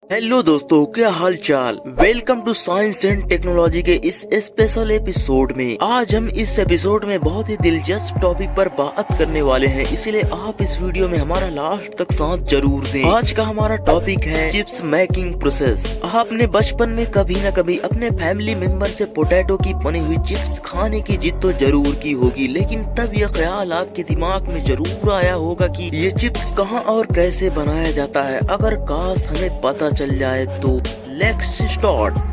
Hello दोस्तों, क्या हाल चाल। Welcome to science and technology के इस स्पेशल एपिसोड में। आज हम इस एपिसोड में बहुत ही दिलचस्प टॉपिक पर बात करने वाले हैं, इसीलिए आप इस वीडियो में हमारा लास्ट तक साथ जरूर दें। आज का हमारा टॉपिक है चिप्स मेकिंग प्रोसेस। आपने बचपन में कभी न कभी अपने फैमिली मेंबर से पोटैटो की बनी हुई चिप्स खाने की जिद तो जरूर की होगी, लेकिन तब यह ख्याल आपके दिमाग में जरूर आया होगा कि ये चिप्स कहाँ और कैसे बनाया जाता है। अगर काश हमें पता चल जाए तो लेट्स स्टार्ट।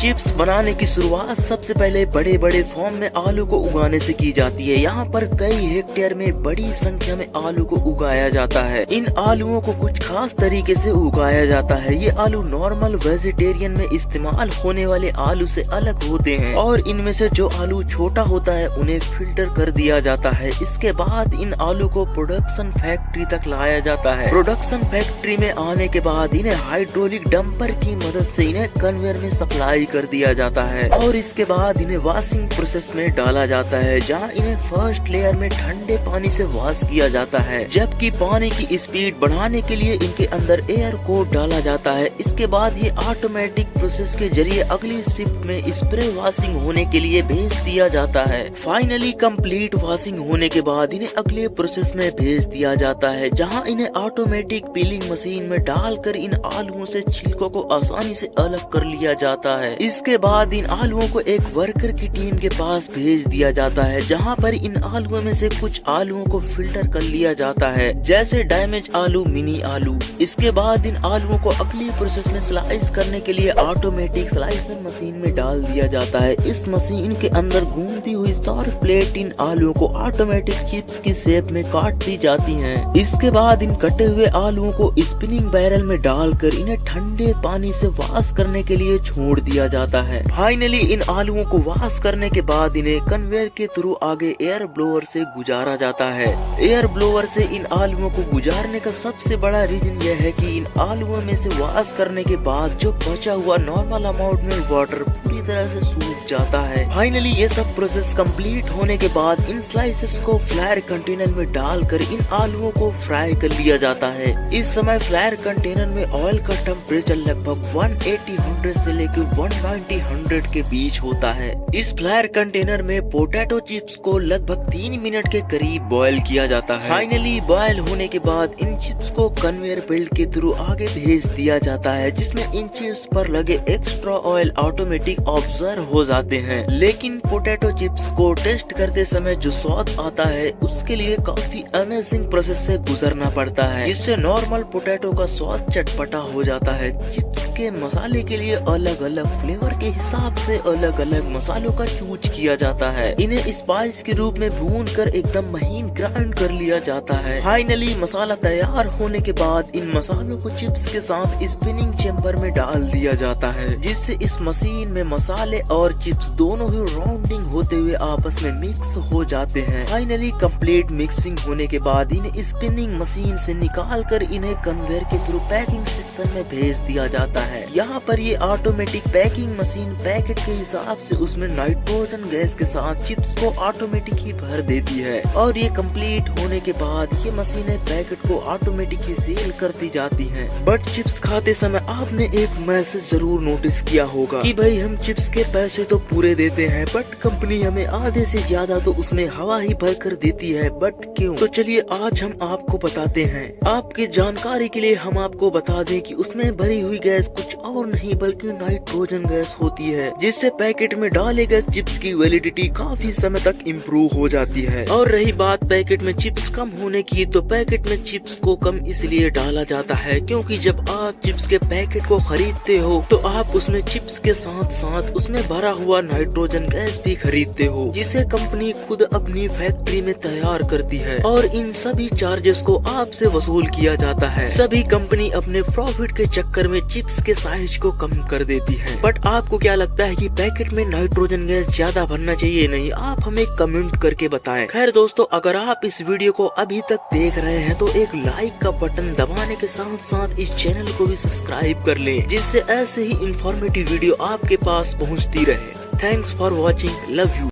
चिप्स बनाने की शुरुआत सबसे पहले बड़े बड़े फार्म में आलू को उगाने से की जाती है। यहाँ पर कई हेक्टेयर में बड़ी संख्या में आलू को उगाया जाता है। इन आलूओं को कुछ खास तरीके से उगाया जाता है। ये आलू नॉर्मल वेजिटेरियन में इस्तेमाल होने वाले आलू से अलग होते हैं और इनमें से जो आलू छोटा होता है उन्हें फिल्टर कर दिया जाता है। इसके बाद इन आलू को प्रोडक्शन फैक्ट्री तक लाया जाता है। प्रोडक्शन फैक्ट्री में आने के बाद इन्हें हाइड्रोलिक डंपर की मदद से इन्हें कन्वेयर में सप्लाई कर दिया जाता है और इसके बाद इन्हें वॉशिंग प्रोसेस में डाला जाता है, जहां इन्हें फर्स्ट लेयर में ठंडे पानी से वॉश किया जाता है, जबकि पानी की स्पीड बढ़ाने के लिए इनके अंदर एयर को डाला जाता है। इसके बाद ये ऑटोमेटिक प्रोसेस के जरिए अगली शिफ्ट में स्प्रे वॉशिंग होने के लिए भेज दिया जाता है। फाइनली कंप्लीट वॉशिंग होने के बाद इन्हें अगले प्रोसेस में भेज दिया जाता है, जहाँ इन्हें ऑटोमेटिक पीलिंग मशीन में डालकर इन आलुओं से छिलकों को आसानी से अलग कर लिया जाता है। इसके बाद इन आलुओं को एक वर्कर की टीम के पास भेज दिया जाता है, जहां पर इन आलुओं में से कुछ आलुओं को फिल्टर कर लिया जाता है, जैसे डैमेज आलू, मिनी आलू। इसके बाद इन आलुओं को अगली प्रोसेस में स्लाइस करने के लिए ऑटोमेटिक स्लाइसर मशीन में डाल दिया जाता है। इस मशीन के अंदर घूमती हुई शार्प प्लेट इन आलुओं को ऑटोमेटिक चिप्स की शेप में काट दी जाती है। इसके बाद इन कटे हुए आलुओं को स्पिनिंग बैरल में डालकर इन्हें ठंडे पानी से वॉश करने के लिए छोड़ दिया जाता है। फाइनली इन आलुओं को वॉश करने के बाद इन्हें कन्वेयर के थ्रू आगे एयर ब्लोअर से गुजारा जाता है। एयर ब्लोअर से इन आलुओं को गुजारने का सबसे बड़ा रीजन यह है कि इन आलुओं में से वॉश करने के बाद जो बचा हुआ नॉर्मल अमाउंट में वाटर पूरी तरह से सूख जाता है। फाइनली ये सब प्रोसेस कंप्लीट होने के बाद इन स्लाइसेस को फ्लायर कंटेनर में डालकर इन आलुओं को फ्राई कर लिया जाता है। इस समय फ्लायर कंटेनर में ऑयल का टेम्परेचर लगभग 180-100 से लेकर 190-100 के बीच होता है। इस फ्लायर कंटेनर में पोटैटो चिप्स को लगभग 3 मिनट के करीब बॉयल किया जाता है। फाइनली बॉयल होने के बाद इन चिप्स को कन्वेयर बेल्ट के थ्रू आगे भेज दिया जाता है, जिसमें इन चिप्स पर लगे एक्स्ट्रा ऑयल ऑटोमेटिक ऑब्जर्व हो जाते हैं। लेकिन पोटैटो चिप्स को टेस्ट करते समय जो स्वाद आता है उसके लिए काफी अमेजिंग प्रोसेस से गुजरना पड़ता है, जिससे नॉर्मल पोटैटो का स्वाद चटपटा हो जाता है। चिप्स के मसाले के लिए अलग अलग फ्लेवर के हिसाब से अलग अलग मसालों का चूज किया जाता है। इन्हें स्पाइस के रूप में भून कर एकदम महीन ग्राइंड कर लिया जाता है। फाइनली मसाला तैयार होने के बाद इन मसालों को चिप्स के साथ स्पिनिंग चेम्बर में डाल दिया जाता है, जिससे इस मशीन में मसाले और चिप्स दोनों ही राउंडिंग होते हुए आपस में मिक्स हो जाते हैं। फाइनली कंप्लीट मिक्सिंग होने के बाद इन्हें स्पिनिंग मशीन से निकाल कर इन्हें कन्वेयर के थ्रू पैकिंग सेक्शन में भेज दिया जाता है। यहाँ पर ये ऑटोमेटिक पैकिंग मशीन पैकेट के हिसाब से उसमें नाइट्रोजन गैस के साथ चिप्स को ऑटोमेटिक ही भर देती है और ये कंप्लीट होने के बाद ये मशीनें पैकेट को ऑटोमेटिक ही सेल करती जाती हैं। बट चिप्स खाते समय आपने एक मैसेज जरूर नोटिस किया होगा कि भाई हम चिप्स के पैसे तो पूरे देते हैं, बट कंपनी हमें आधे से ज्यादा तो उसमें हवा ही भर कर देती है। बट क्यों? तो चलिए आज हम आपको बताते हैं। आपकी जानकारी के लिए हम आपको बता दें कि उसमें भरी हुई गैस कुछ और नहीं बल्कि नाइट्रोजन गैस होती है, जिससे पैकेट में डाले गए चिप्स की वैलिडिटी काफी समय तक इम्प्रूव हो जाती है। और रही बात पैकेट में चिप्स कम होने की, तो पैकेट में चिप्स को कम इसलिए डाला जाता है क्योंकि जब आप चिप्स के पैकेट को खरीदते हो तो आप उसमें चिप्स के साथ साथ उसमें भरा हुआ नाइट्रोजन गैस भी खरीदते हो, जिसे कंपनी खुद अपनी फैक्ट्री में तैयार करती है और इन सभी चार्जेस को आपसे वसूल किया जाता है। सभी कंपनी अपने प्रॉफिट के चक्कर में चिप्स के साइज को कम कर देती है। बट आपको क्या लगता है कि पैकेट में नाइट्रोजन गैस ज्यादा भरना चाहिए? नहीं, आप हमें कमेंट करके बताएं। खैर दोस्तों, अगर आप इस वीडियो को अभी तक देख रहे हैं तो एक लाइक का बटन दबाने के साथ साथ इस चैनल को भी सब्सक्राइब कर लें, जिससे ऐसे ही इंफॉर्मेटिव वीडियो आपके पास पहुंचती रहे। Thanks for watching, love you.